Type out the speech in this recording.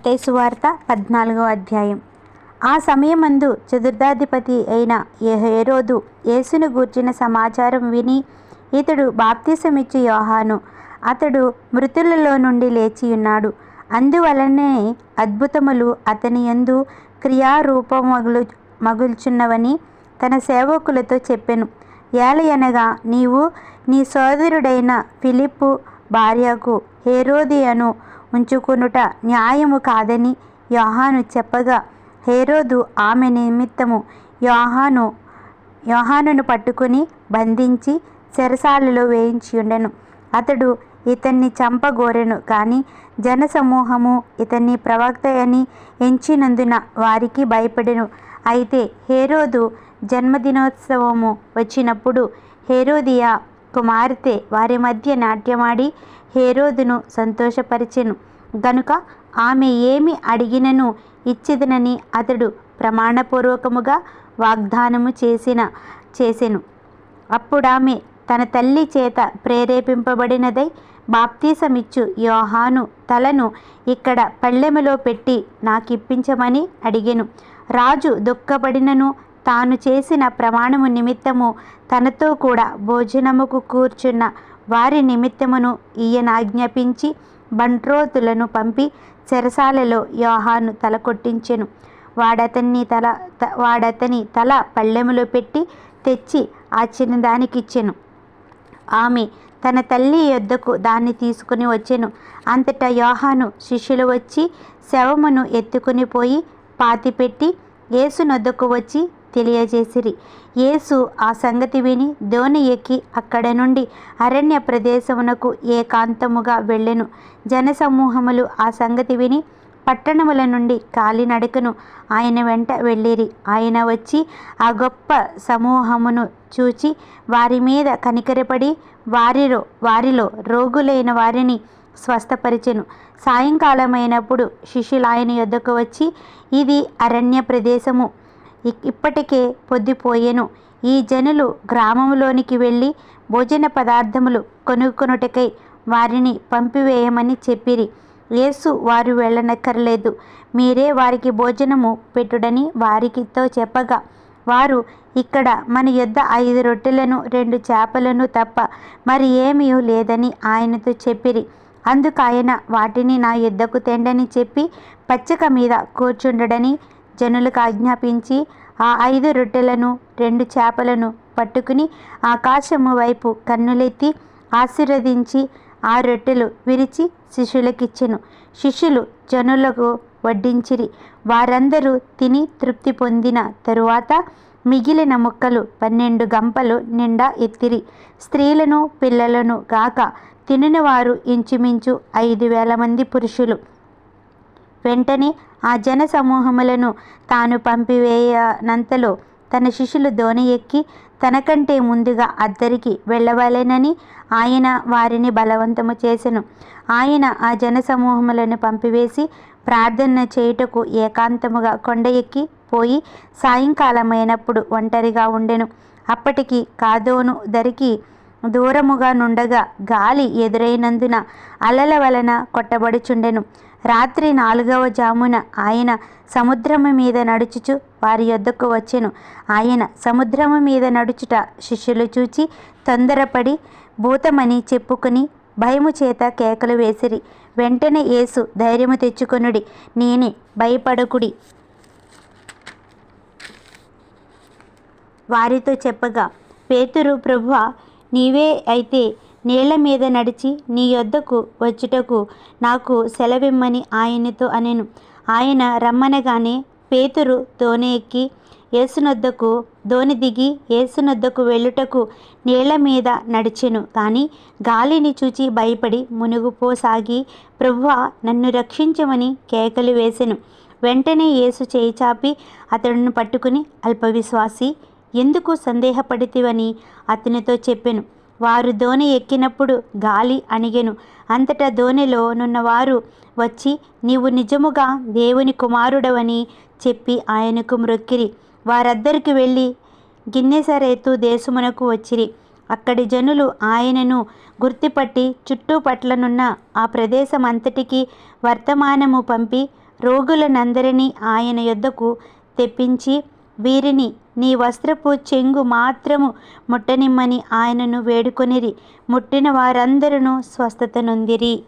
మత్తయి సువార్త 14వ అధ్యాయం. ఆ సమయమందు చతుర్థాధిపతి అయిన హేరోదు యేసును గూర్చిన సమాచారం విని, ఇతడు బాప్తిసమిచ్చు యోహాను, అతడు మృతులలో నుండి లేచియున్నాడు, అందువలనే అద్భుతములు అతని యందు క్రియారూపమగుచున్నవని తన సేవకులతో చెప్పెను. ఏలయనగా నీవు నీ సోదరుడైన ఫిలిప్పు భార్యకు హేరోదియను ఉంచుకొనుట న్యాయము కాదని యోహాను చెప్పగా, హేరోదు ఆమె నిమిత్తము యోహానును పట్టుకుని బంధించి చెరసాలలో వేయించియుండెను. అతడు ఇతన్ని చంపగోరెను, కానీ జనసమూహము ఇతన్ని ప్రవక్త అని ఎంచినందున వారికి భయపడెను. అయితే హేరోదు జన్మదినోత్సవము వచ్చినప్పుడు హేరోదియ కుమార్తె వారి మధ్య నాట్యమాడి హేరోదును సంతోషపరిచెను గనుక ఆమె ఏమి అడిగినను ఇచ్చెదనని అతడు ప్రమాణపూర్వకముగా వాగ్దానము చేసెను. అప్పుడామె తన తల్లి చేత ప్రేరేపింపబడినదై బాప్తిసమిచ్చు యోహాను తలను ఇక్కడ పళ్ళెములో పెట్టి నాకిప్పించమని అడిగెను. రాజు దుఃఖపడినను తాను చేసిన ప్రమాణము నిమిత్తము తనతో కూడా భోజనముకు కూర్చున్న వారి నిమిత్తమును ఈయనాజ్ఞాపించి బంట్రోతులను పంపి చెరసాలలో యోహాను తల కొట్టించెను. వాడతని తల పళ్ళెములో పెట్టి తెచ్చి ఆ చిన్నదానికిచ్చెను. ఆమె తన తల్లి యొద్దకు దాన్ని తీసుకుని వచ్చెను. అంతటా యోహాను శిష్యులు వచ్చి శవమును ఎత్తుకుని పోయి పాతిపెట్టి యేసునొద్దకు వచ్చి తెలియజేసిరి. యేసు ఆ సంగతి విని దోణి ఎక్కి అక్కడ నుండి అరణ్య ప్రదేశమునకు ఏకాంతముగా వెళ్ళెను. జనసమూహములు ఆ సంగతి విని పట్టణముల నుండి కాలినడకను ఆయన వెంట వెళ్ళిరి. ఆయన వచ్చి ఆ గొప్ప సమూహమును చూచి వారి మీద కనికరపడి వారిలో రోగులైన వారిని స్వస్థపరిచెను. సాయంకాలమైనప్పుడు శిష్యులు ఆయన యొద్దకు వచ్చి, ఇది అరణ్య ప్రదేశము, ఇప్పటికే పొద్దుపోయెను. ఈ జనులు గ్రామములోనికి వెళ్ళి భోజన పదార్థములు కొనుక్కొనుటకై వారిని పంపివేయమని చెప్పిరి. యేసు వారు వెళ్ళనక్కర్లేదు, మీరే వారికి భోజనము పెట్టుడని వారితో చెప్పగా, వారు ఇక్కడ మన యొద్ద 5 రొట్టెలను 2 చేపలను తప్ప మరి ఏమీ లేదని ఆయనతో చెప్పిరి. అందుకాయన వాటిని నా యొద్దకు తెండని చెప్పి పచ్చిక మీద కూర్చుండడని జనులకు ఆజ్ఞాపించి ఆ 5 రొట్టెలను 2 చేపలను పట్టుకుని ఆకాశము వైపు కన్నులెత్తి ఆశీర్వదించి ఆ రొట్టెలు విరిచి శిష్యులకిచ్చెను. శిష్యులు జనులకు వడ్డించిరి. వారందరూ తిని తృప్తి పొందిన తరువాత మిగిలిన ముక్కలు 12 గంపలు నిండా ఎత్తిరి. స్త్రీలను పిల్లలను గాక తినిన వారు ఇంచుమించు 5,000 మంది పురుషులు. వెంటనే ఆ జన సమూహములను తాను పంపివేయనంతలో తన శిష్యులు దోణి ఎక్కి తనకంటే ముందుగా అద్దరికి వెళ్ళవలెనని ఆయన వారిని బలవంతము చేసెను. ఆయన ఆ జన సమూహములను పంపివేసి ప్రార్థన చేయుటకు ఏకాంతముగా కొండ ఎక్కి పోయి సాయంకాలమైనప్పుడు ఒంటరిగా ఉండెను. అప్పటికి కాదోను దరికి దూరముగా నుండగా గాలి ఎదురైనందున అలల వలన కొట్టబడుచుండెను. రాత్రి 4వ జామున ఆయన సముద్రము మీద నడుచుచు వారి యొద్దకు వచ్చెను. ఆయన సముద్రము మీద నడుచుట శిష్యులు చూచి తొందరపడి భూతమని చెప్పుకుని భయము చేత కేకలు వేసిరి. వెంటనే యేసు ధైర్యము తెచ్చుకొనుడి, నేనే, భయపడకుడి వారితో చెప్పగా, పేతురు, ప్రభువా, నీవే అయితే నీళ్ల మీద నడిచి నీ యొద్దకు వచ్చుటకు నాకు సెలవిమ్మని ఆయనతో అనెను. ఆయన రమ్మనగానే పేతురు దోణి ఎక్కి దోణి దిగి యేసునొద్దకు వెళ్ళుటకు నీళ్ల మీద నడిచెను. కానీ గాలిని చూచి భయపడి మునిగిపోసాగి, ప్రభువా, నన్ను రక్షించమని కేకలు వేసెను. వెంటనే యేసు చేయి చాపి అతడును పట్టుకుని, అల్పవిశ్వాసి, ఎందుకు సందేహపడితివని అతనితో చెప్పెను. వారు దోణి ఎక్కినప్పుడు గాలి అణిగెను. అంతటా దోణిలో నున్నవారు వచ్చి, నీవు నిజముగా దేవుని కుమారుడవని చెప్పి ఆయనకు మ్రొక్కిరి. వారద్దరికి వెళ్ళి గిన్నెసరేతు దేశమునకు వచ్చిరి. అక్కడి జనులు ఆయనను గుర్తుపట్టి చుట్టుపట్లనున్న ఆ ప్రదేశం అంతటికీ వర్తమానము పంపి రోగులనందరినీ ఆయన యొద్దకు తెప్పించి, వీరిని నీ వస్త్రపు చెంగు మాత్రము ముట్టనిమ్మని ఆయనను వేడుకొనిరి. ముట్టిన వారందరూ స్వస్థత నొందిరి.